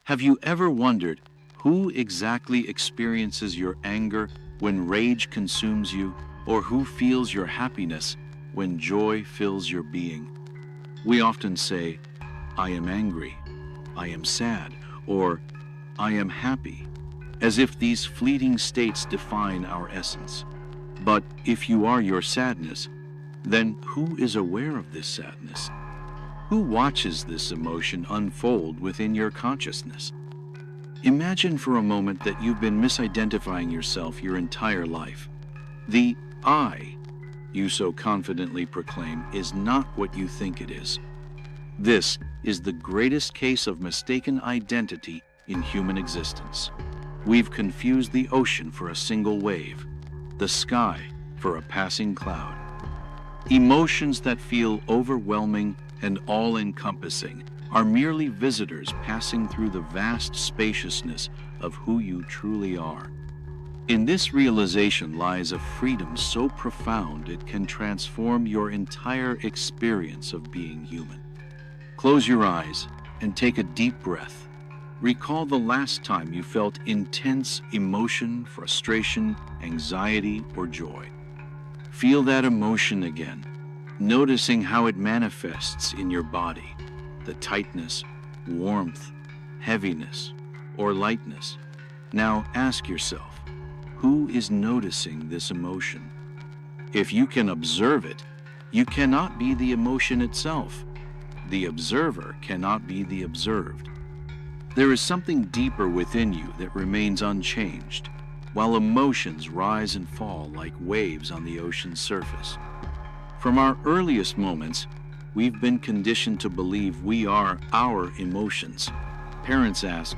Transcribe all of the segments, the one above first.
Have you ever wondered who exactly experiences your anger when rage consumes you, or who feels your happiness when joy fills your being? We often say, I am angry, I am sad, or I am happy, as if these fleeting states define our essence. But if you are your sadness, then who is aware of this sadness? Who watches this emotion unfold within your consciousness? Imagine for a moment that you've been misidentifying yourself your entire life. The I you so confidently proclaim is not what you think it is. This is the greatest case of mistaken identity in human existence. We've confused the ocean for a single wave, the sky for a passing cloud. Emotions that feel overwhelming and all-encompassing are merely visitors passing through the vast spaciousness of who you truly are. In this realization lies a freedom so profound it can transform your entire experience of being human. Close your eyes and take a deep breath. Recall the last time you felt intense emotion, frustration, anxiety, or joy. Feel that emotion again, noticing how it manifests in your body, the tightness, warmth, heaviness, or lightness. Now ask yourself, who is noticing this emotion? If you can observe it, you cannot be the emotion itself. The observer cannot be the observed. There is something deeper within you that remains unchanged, while emotions rise and fall like waves on the ocean's surface. From our earliest moments, we've been conditioned to believe we are our emotions. Parents ask,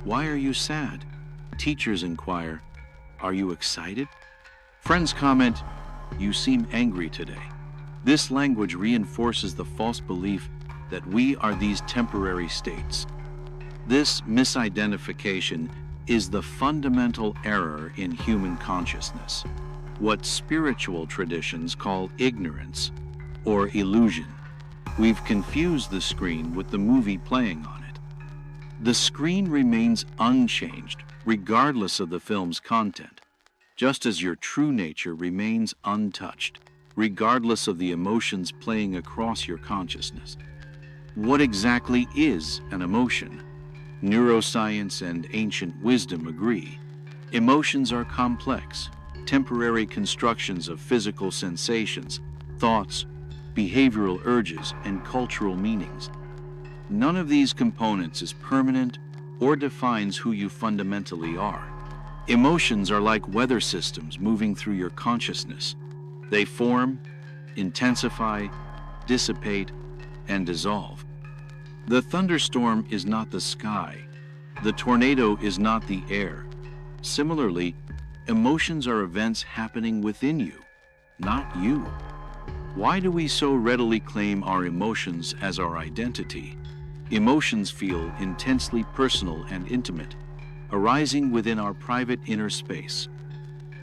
"Why are you sad?" Teachers inquire, "Are you excited?" Friends comment, "You seem angry today." This language reinforces the false belief that we are these temporary states. This misidentification is the fundamental error in human consciousness, what spiritual traditions call ignorance or illusion. We've confused the screen with the movie playing on it. The screen remains unchanged regardless of the film's content, just as your true nature remains untouched, regardless of the emotions playing across your consciousness. What exactly is an emotion? Neuroscience and ancient wisdom agree. Emotions are complex, temporary constructions of physical sensations, thoughts, behavioral urges, and cultural meanings. None of these components is permanent or defines who you fundamentally are. Emotions are like weather systems moving through your consciousness. They form, intensify, dissipate, and dissolve. The thunderstorm is not the sky. The tornado is not the air. Similarly, emotions are events happening within you, not you. Why do we so readily claim our emotions as our identity? Emotions feel intensely personal and intimate, arising within our private inner space.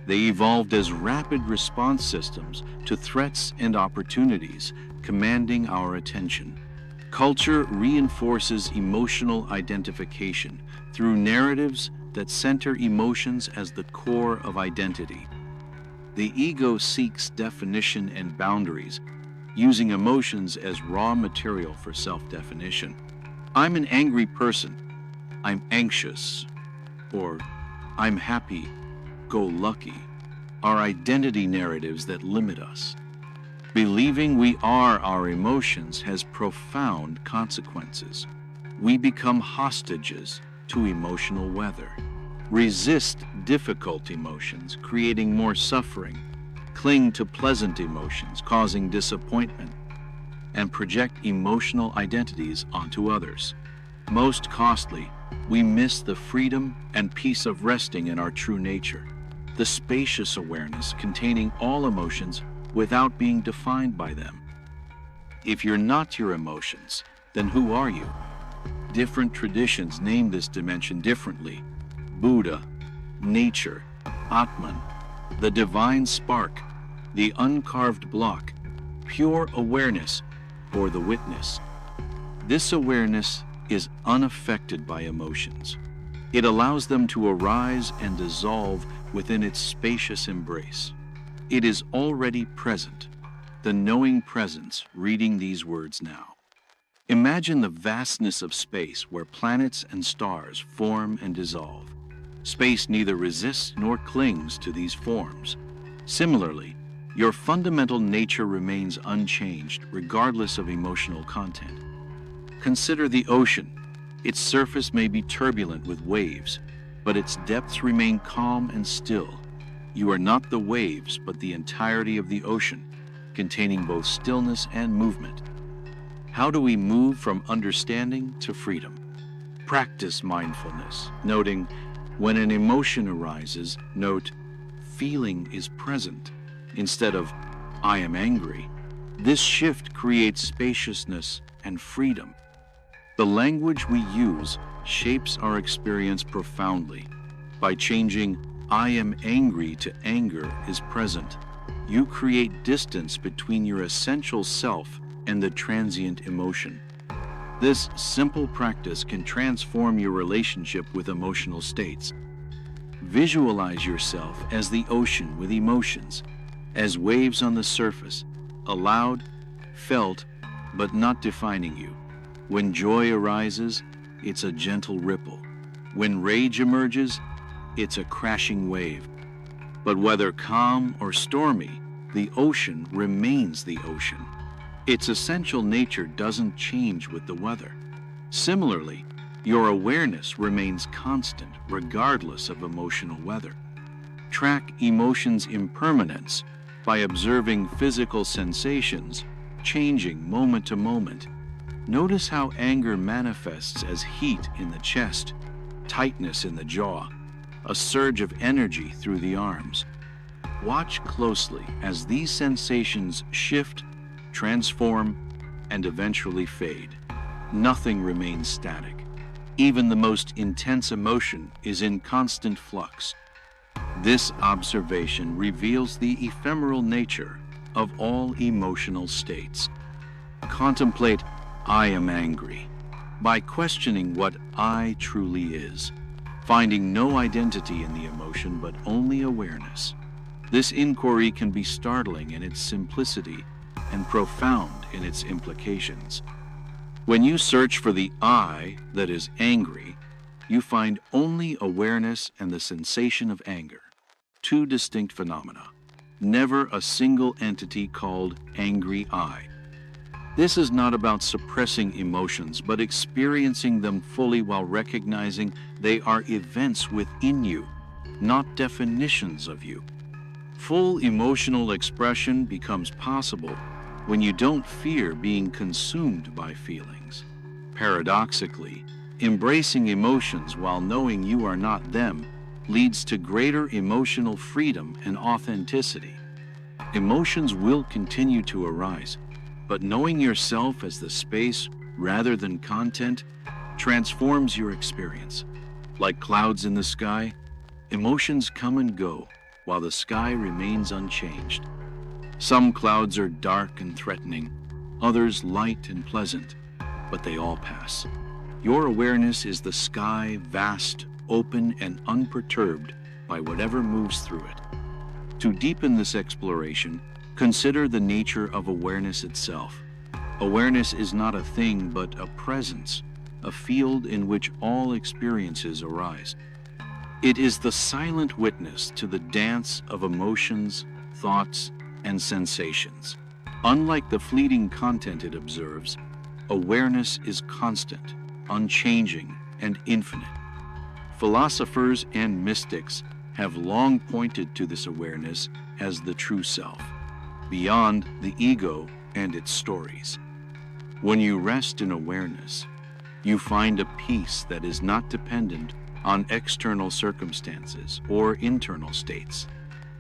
They evolved as rapid response systems to threats and opportunities, commanding our attention. Culture reinforces emotional identification through narratives that center emotions as the core of identity. The ego seeks definition and boundaries, using emotions as raw material for self-definition. I'm an angry person, I'm anxious, or I'm happy, go lucky, are identity narratives that limit us. Believing we are our emotions has profound consequences. We become hostages to emotional weather, resist difficult emotions, creating more suffering, cling to pleasant emotions, causing disappointment, and project emotional identities onto others. Most costly, we miss the freedom and peace of resting in our true nature, the spacious awareness containing all emotions without being defined by them. If you're not your emotions, then who are you? Different traditions name this dimension differently. Buddha, nature, Atman, the divine spark, the uncarved block, pure awareness, or the witness. This awareness is unaffected by emotions. It allows them to arise and dissolve within its spacious embrace. It is already present, the knowing presence reading these words now. Imagine the vastness of space where planets and stars form and dissolve. Space neither resists nor clings to these forms. Similarly, your fundamental nature remains unchanged regardless of emotional content. Consider the ocean. Its surface may be turbulent with waves, but its depths remain calm and still. You are not the waves, but the entirety of the ocean, containing both stillness and movement. How do we move from understanding to freedom? Practice mindfulness, noting when an emotion arises, note, feeling is present, instead of, I am angry. This shift creates spaciousness and freedom. The language we use shapes our experience profoundly. By changing I am angry to anger is present, you create distance between your essential self and the transient emotion. This simple practice can transform your relationship with emotional states. Visualize yourself as the ocean with emotions, as waves on the surface, allowed, felt, but not defining you. When joy arises, it's a gentle ripple. When rage emerges, it's a crashing wave. But whether calm or stormy, the ocean remains the ocean. Its essential nature doesn't change with the weather. Similarly, your awareness remains constant regardless of emotional weather. Track emotions' impermanence by observing physical sensations, changing moment to moment. Notice how anger manifests as heat in the chest, tightness in the jaw, a surge of energy through the arms. Watch closely as these sensations shift, transform, and eventually fade. Nothing remains static. Even the most intense emotion is in constant flux. This observation reveals the ephemeral nature of all emotional states. Contemplate I am angry by questioning what I truly is, finding no identity in the emotion but only awareness. This inquiry can be startling in its simplicity and profound in its implications. When you search for the I that is angry, you find only awareness and the sensation of anger, two distinct phenomena, never a single entity called angry I. This is not about suppressing emotions, but experiencing them fully while recognizing they are events within you, not definitions of you. Full emotional expression becomes possible when you don't fear being consumed by feelings. Paradoxically, embracing emotions while knowing you are not them leads to greater emotional freedom and authenticity. Emotions will continue to arise, but knowing yourself as the space rather than content transforms your experience. Like clouds in the sky, emotions come and go while the sky remains unchanged. Some clouds are dark and threatening, others light and pleasant, but they all pass. Your awareness is the sky, vast, open, and unperturbed by whatever moves through it. To deepen this exploration, consider the nature of awareness itself. Awareness is not a thing, but a presence, a field in which all experiences arise. It is the silent witness to the dance of emotions, thoughts, and sensations. Unlike the fleeting content it observes, awareness is constant, unchanging, and infinite. Philosophers and mystics have long pointed to this awareness as the true self, beyond the ego and its stories. When you rest in awareness, you find a peace that is not dependent on external circumstances or internal states.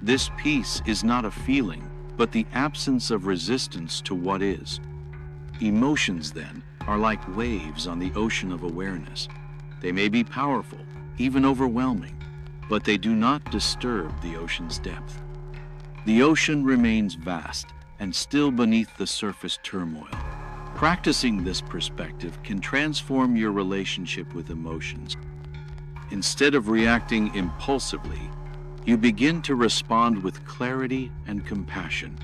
This peace is not a feeling, but the absence of resistance to what is. Emotions, then, are like waves on the ocean of awareness. They may be powerful, even overwhelming, but they do not disturb the ocean's depth. The ocean remains vast and still beneath the surface turmoil. Practicing this perspective can transform your relationship with emotions. Instead of reacting impulsively, you begin to respond with clarity and compassion.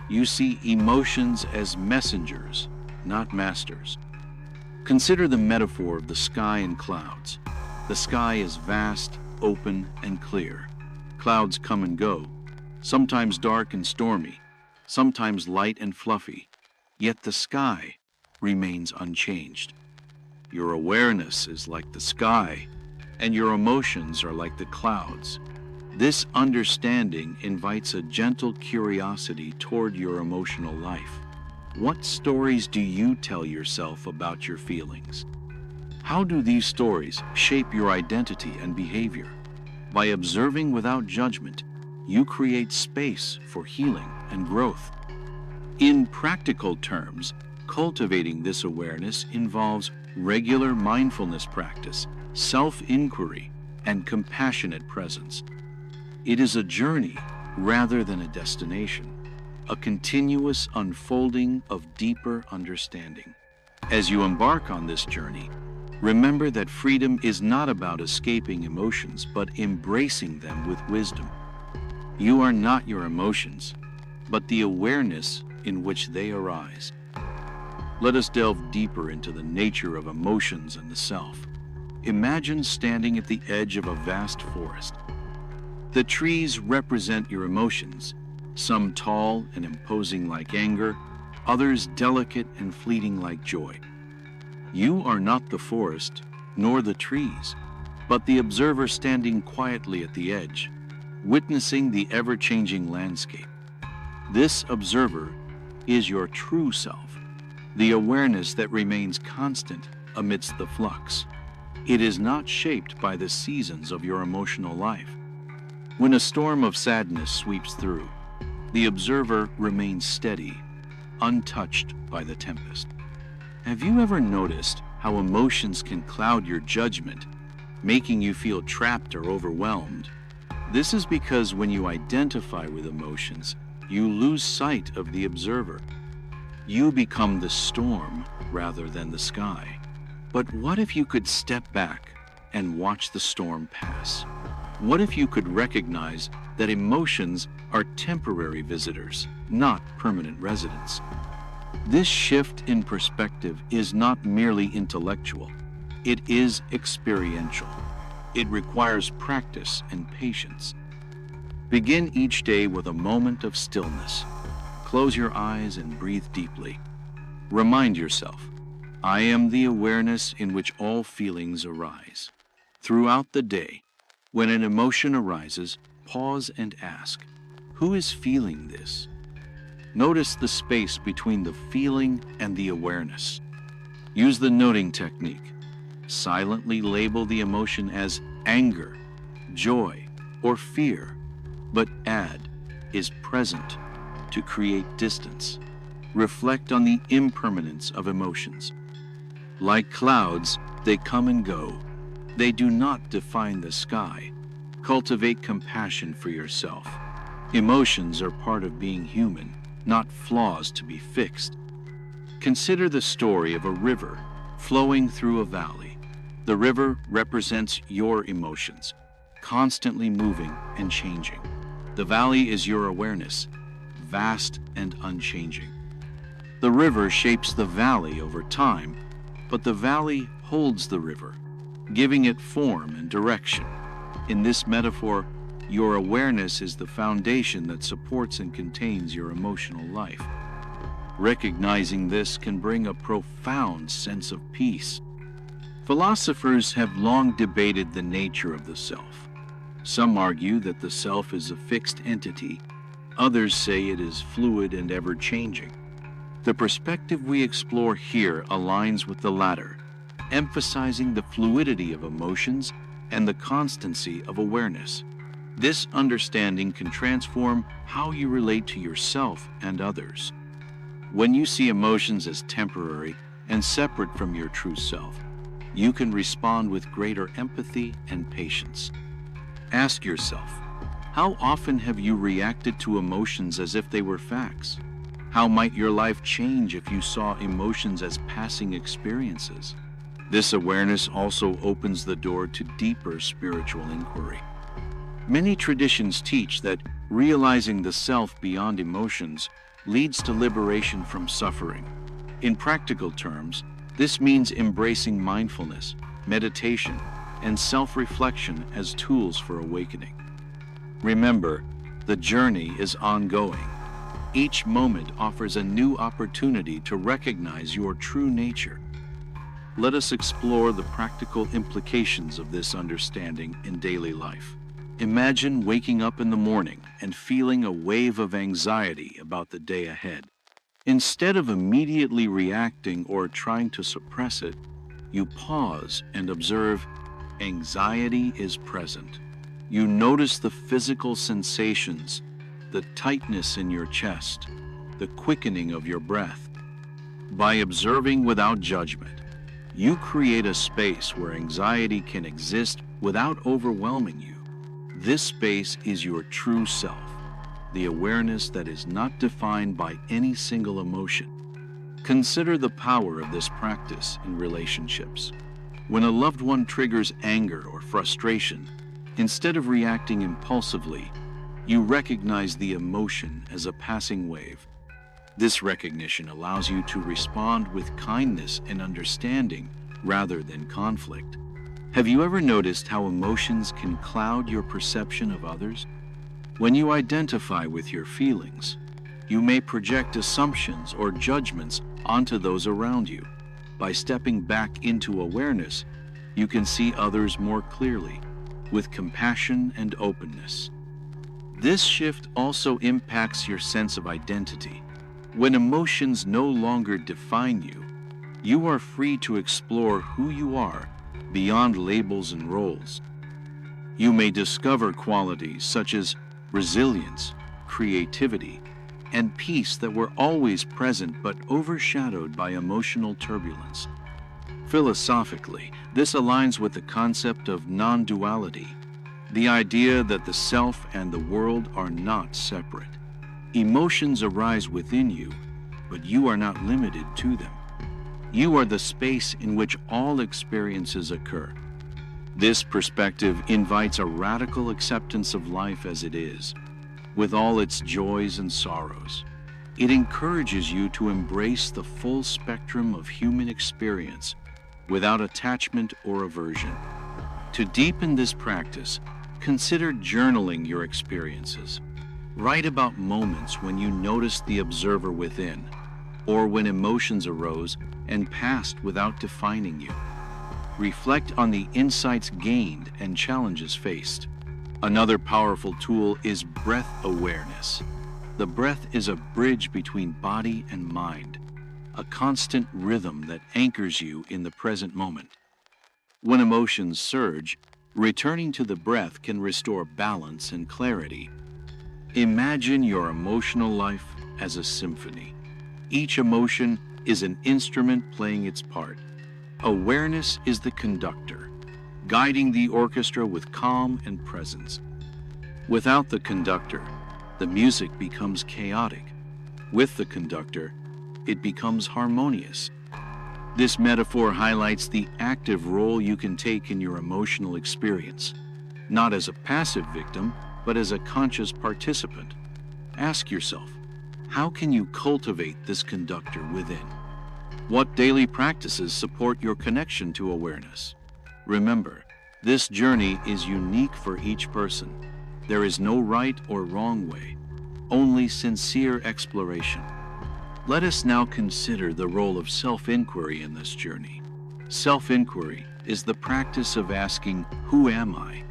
You see emotions as messengers, not masters. Consider the metaphor of the sky and clouds. The sky is vast, open, and clear. Clouds come and go, sometimes dark and stormy, sometimes light and fluffy, yet the sky remains unchanged. Your awareness is like the sky, and your emotions are like the clouds. This understanding invites a gentle curiosity toward your emotional life. What stories do you tell yourself about your feelings? How do these stories shape your identity and behavior? By observing without judgment, you create space for healing and growth. In practical terms, cultivating this awareness involves regular mindfulness practice, self-inquiry, and compassionate presence. It is a journey rather than a destination, a continuous unfolding of deeper understanding. As you embark on this journey, remember that freedom is not about escaping emotions, but embracing them with wisdom. You are not your emotions, but the awareness in which they arise. Let us delve deeper into the nature of emotions and the self. Imagine standing at the edge of a vast forest. The trees represent your emotions, some tall and imposing like anger, others delicate and fleeting like joy. You are not the forest, nor the trees, but the observer standing quietly at the edge, witnessing the ever-changing landscape. This observer is your true self, the awareness that remains constant amidst the flux. It is not shaped by the seasons of your emotional life. When a storm of sadness sweeps through, the observer remains steady, untouched by the tempest. Have you ever noticed how emotions can cloud your judgment, making you feel trapped or overwhelmed? This is because when you identify with emotions, you lose sight of the observer. You become the storm rather than the sky. But what if you could step back and watch the storm pass? What if you could recognize that emotions are temporary visitors, not permanent residents? This shift in perspective is not merely intellectual, it is experiential. It requires practice and patience. Begin each day with a moment of stillness. Close your eyes and breathe deeply. Remind yourself, I am the awareness in which all feelings arise. Throughout the day, when an emotion arises, pause and ask, who is feeling this? Notice the space between the feeling and the awareness. Use the noting technique. Silently label the emotion as anger, joy, or fear, but add is present to create distance. Reflect on the impermanence of emotions. Like clouds, they come and go. They do not define the sky. Cultivate compassion for yourself. Emotions are part of being human, not flaws to be fixed. Consider the story of a river flowing through a valley. The river represents your emotions, constantly moving and changing. The valley is your awareness, vast and unchanging. The river shapes the valley over time, but the valley holds the river, giving it form and direction. In this metaphor, your awareness is the foundation that supports and contains your emotional life. Recognizing this can bring a profound sense of peace. Philosophers have long debated the nature of the self. Some argue that the self is a fixed entity. Others say it is fluid and ever-changing. The perspective we explore here aligns with the latter, emphasizing the fluidity of emotions and the constancy of awareness. This understanding can transform how you relate to yourself and others. When you see emotions as temporary and separate from your true self, you can respond with greater empathy and patience. Ask yourself, how often have you reacted to emotions as if they were facts? How might your life change if you saw emotions as passing experiences? This awareness also opens the door to deeper spiritual inquiry. Many traditions teach that realizing the self beyond emotions leads to liberation from suffering. In practical terms, this means embracing mindfulness, meditation, and self-reflection as tools for awakening. Remember, the journey is ongoing. Each moment offers a new opportunity to recognize your true nature. Let us explore the practical implications of this understanding in daily life. Imagine waking up in the morning and feeling a wave of anxiety about the day ahead. Instead of immediately reacting or trying to suppress it, you pause and observe anxiety is present. You notice the physical sensations, the tightness in your chest, the quickening of your breath. By observing without judgment, you create a space where anxiety can exist without overwhelming you. This space is your true self, the awareness that is not defined by any single emotion. Consider the power of this practice in relationships. When a loved one triggers anger or frustration, instead of reacting impulsively, you recognize the emotion as a passing wave. This recognition allows you to respond with kindness and understanding rather than conflict. Have you ever noticed how emotions can cloud your perception of others? When you identify with your feelings, you may project assumptions or judgments onto those around you. By stepping back into awareness, you can see others more clearly, with compassion and openness. This shift also impacts your sense of identity. When emotions no longer define you, you are free to explore who you are beyond labels and roles. You may discover qualities such as resilience, creativity, and peace that were always present but overshadowed by emotional turbulence. Philosophically, this aligns with the concept of non-duality, the idea that the self and the world are not separate. Emotions arise within you, but you are not limited to them. You are the space in which all experiences occur. This perspective invites a radical acceptance of life as it is, with all its joys and sorrows. It encourages you to embrace the full spectrum of human experience without attachment or aversion. To deepen this practice, consider journaling your experiences. Write about moments when you noticed the observer within, or when emotions arose and passed without defining you. Reflect on the insights gained and challenges faced. Another powerful tool is breath awareness. The breath is a bridge between body and mind, a constant rhythm that anchors you in the present moment. When emotions surge, returning to the breath can restore balance and clarity. Imagine your emotional life as a symphony. Each emotion is an instrument playing its part. Awareness is the conductor, guiding the orchestra with calm and presence. Without the conductor, the music becomes chaotic. With the conductor, it becomes harmonious. This metaphor highlights the active role you can take in your emotional experience, not as a passive victim, but as a conscious participant. Ask yourself, how can you cultivate this conductor within? What daily practices support your connection to awareness? Remember, this journey is unique for each person. There is no right or wrong way, only sincere exploration. Let us now consider the role of self-inquiry in this journey. Self-inquiry is the practice of asking, "Who am I?"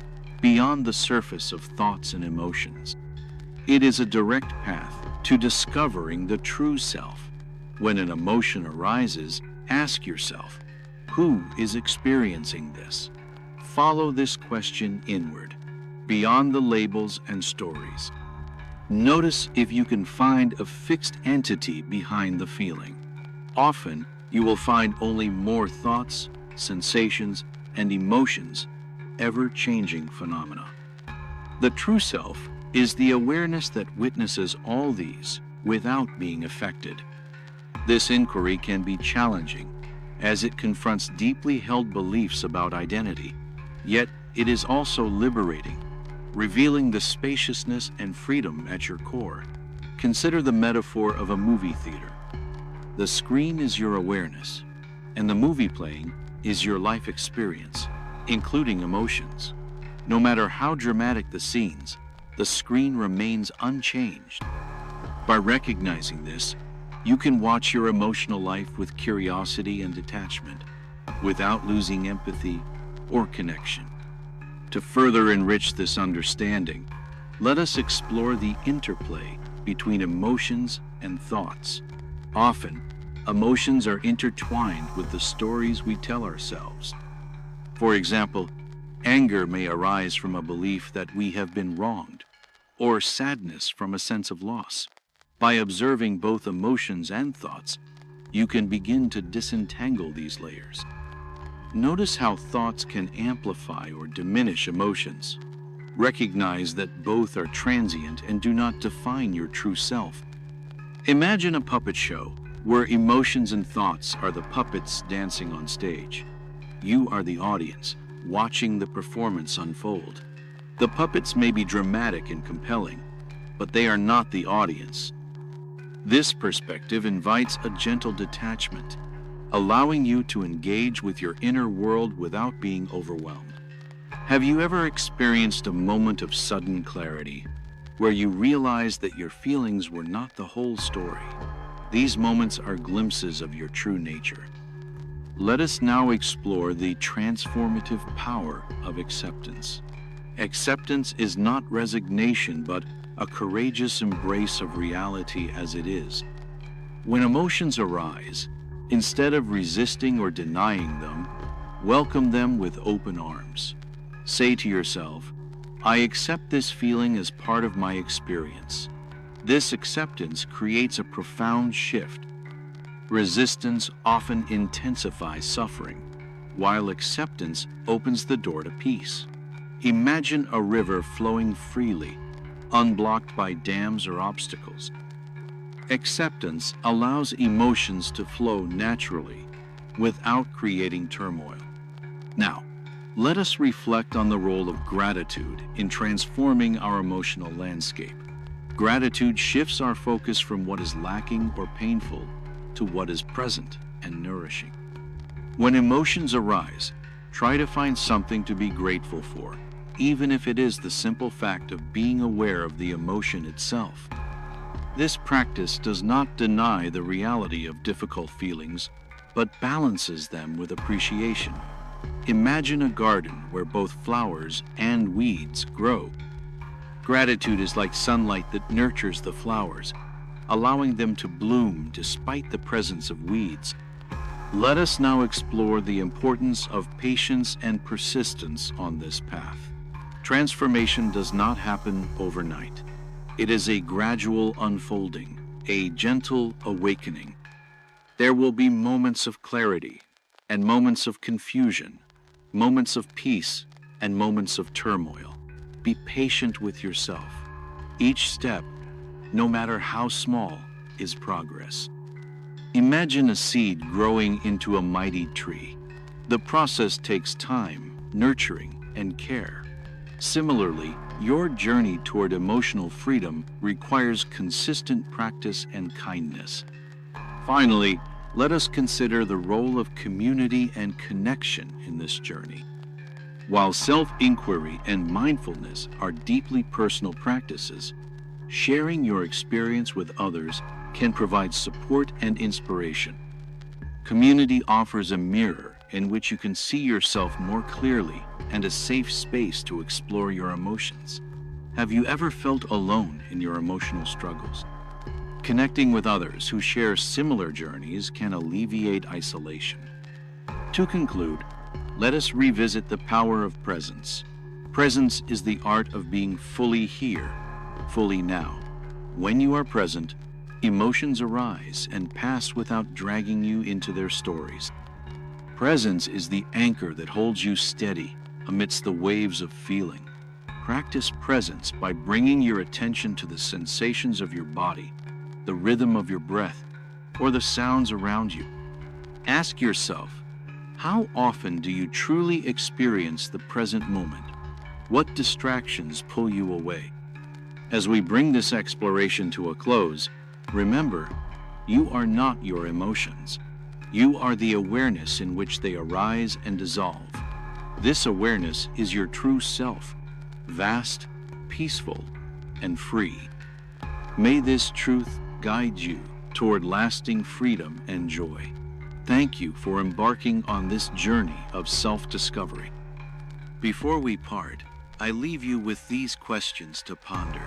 beyond the surface of thoughts and emotions. It is a direct path to discovering the true self. When an emotion arises, ask yourself, who is experiencing this? Follow this question inward, beyond the labels and stories. Notice if you can find a fixed entity behind the feeling. Often, you will find only more thoughts, sensations, and emotions, ever-changing phenomena. The true self is the awareness that witnesses all these, without being affected. This inquiry can be challenging, as it confronts deeply held beliefs about identity, yet it is also liberating, revealing the spaciousness and freedom at your core. Consider the metaphor of a movie theater. The screen is your awareness, and the movie playing is your life experience, including emotions. No matter how dramatic the scenes, the screen remains unchanged. By recognizing this, you can watch your emotional life with curiosity and detachment, without losing empathy or connection. To further enrich this understanding, let us explore the interplay between emotions and thoughts. Often, emotions are intertwined with the stories we tell ourselves. For example, anger may arise from a belief that we have been wronged, or sadness from a sense of loss. By observing both emotions and thoughts, you can begin to disentangle these layers. Notice how thoughts can amplify or diminish emotions. Recognize that both are transient and do not define your true self. Imagine a puppet show where emotions and thoughts are the puppets dancing on stage. You are the audience, watching the performance unfold. The puppets may be dramatic and compelling, but they are not the audience. This perspective invites a gentle detachment, allowing you to engage with your inner world without being overwhelmed. Have you ever experienced a moment of sudden clarity, where you realized that your feelings were not the whole story? These moments are glimpses of your true nature. Let us now explore the transformative power of acceptance. Acceptance is not resignation, but a courageous embrace of reality as it is. When emotions arise, instead of resisting or denying them, welcome them with open arms. Say to yourself, "I accept this feeling as part of my experience." This acceptance creates a profound shift. Resistance often intensifies suffering, while acceptance opens the door to peace. Imagine a river flowing freely, unblocked by dams or obstacles. Acceptance allows emotions to flow naturally, without creating turmoil. Now, let us reflect on the role of gratitude in transforming our emotional landscape. Gratitude shifts our focus from what is lacking or painful to what is present and nourishing. When emotions arise, try to find something to be grateful for, even if it is the simple fact of being aware of the emotion itself. This practice does not deny the reality of difficult feelings, but balances them with appreciation. Imagine a garden where both flowers and weeds grow. Gratitude is like sunlight that nurtures the flowers, allowing them to bloom despite the presence of weeds. Let us now explore the importance of patience and persistence on this path. Transformation does not happen overnight. It is a gradual unfolding, a gentle awakening. There will be moments of clarity and moments of confusion, moments of peace and moments of turmoil. Be patient with yourself. Each step, no matter how small, is progress. Imagine a seed growing into a mighty tree. The process takes time, nurturing, and care. Similarly, your journey toward emotional freedom requires consistent practice and kindness. Finally, let us consider the role of community and connection in this journey. While self-inquiry and mindfulness are deeply personal practices, sharing your experience with others can provide support and inspiration. Community offers a mirror in which you can see yourself more clearly and a safe space to explore your emotions. Have you ever felt alone in your emotional struggles? Connecting with others who share similar journeys can alleviate isolation. To conclude, let us revisit the power of presence. Presence is the art of being fully here, fully now. When you are present, emotions arise and pass without dragging you into their stories. Presence is the anchor that holds you steady amidst the waves of feeling. Practice presence by bringing your attention to the sensations of your body, the the rhythm of your breath, or the sounds around you. Ask yourself, how often do you truly experience the present moment? What distractions pull you away? As we bring this exploration to a close, remember, you are not your emotions. You are the awareness in which they arise and dissolve. This awareness is your true self, vast, peaceful, and free. May this truth guide you toward lasting freedom and joy. Thank you for embarking on this journey of self-discovery. Before we part, I leave you with these questions to ponder.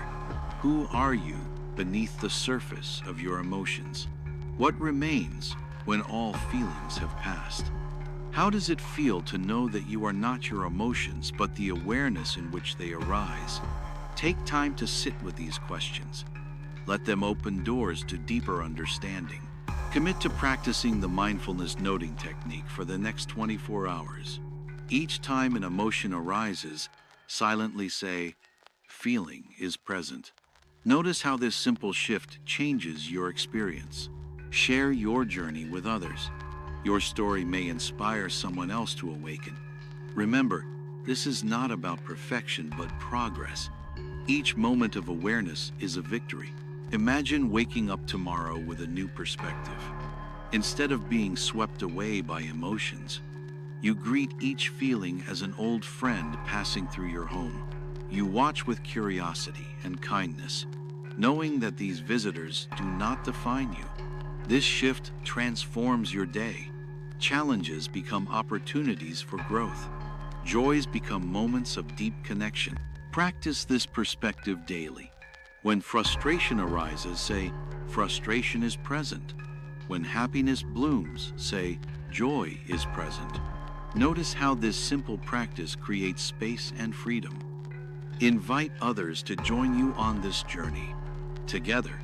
Who are you beneath the surface of your emotions? What remains when all feelings have passed? How does it feel to know that you are not your emotions, but the awareness in which they arise? Take time to sit with these questions. Let them open doors to deeper understanding. Commit to practicing the mindfulness noting technique for the next 24 hours. Each time an emotion arises, silently say, "Feeling is present." Notice how this simple shift changes your experience. Share your journey with others. Your story may inspire someone else to awaken. Remember, this is not about perfection but progress. Each moment of awareness is a victory. Imagine waking up tomorrow with a new perspective. Instead of being swept away by emotions, you greet each feeling as an old friend passing through your home. You watch with curiosity and kindness, knowing that these visitors do not define you. This shift transforms your day. Challenges become opportunities for growth. Joys become moments of deep connection. Practice this perspective daily. When frustration arises, say, "Frustration is present." When happiness blooms, say, "Joy is present." Notice how this simple practice creates space and freedom. Invite others to join you on this journey. Together,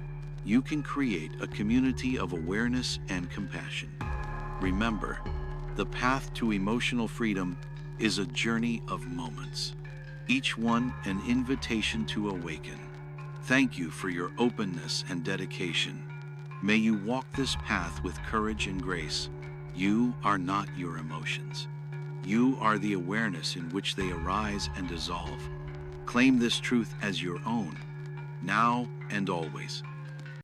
you can create a community of awareness and compassion. Remember, the path to emotional freedom is a journey of moments, each one an invitation to awaken. Thank you for your openness and dedication. May you walk this path with courage and grace. You are not your emotions. You are the awareness in which they arise and dissolve. Claim this truth as your own, now and always.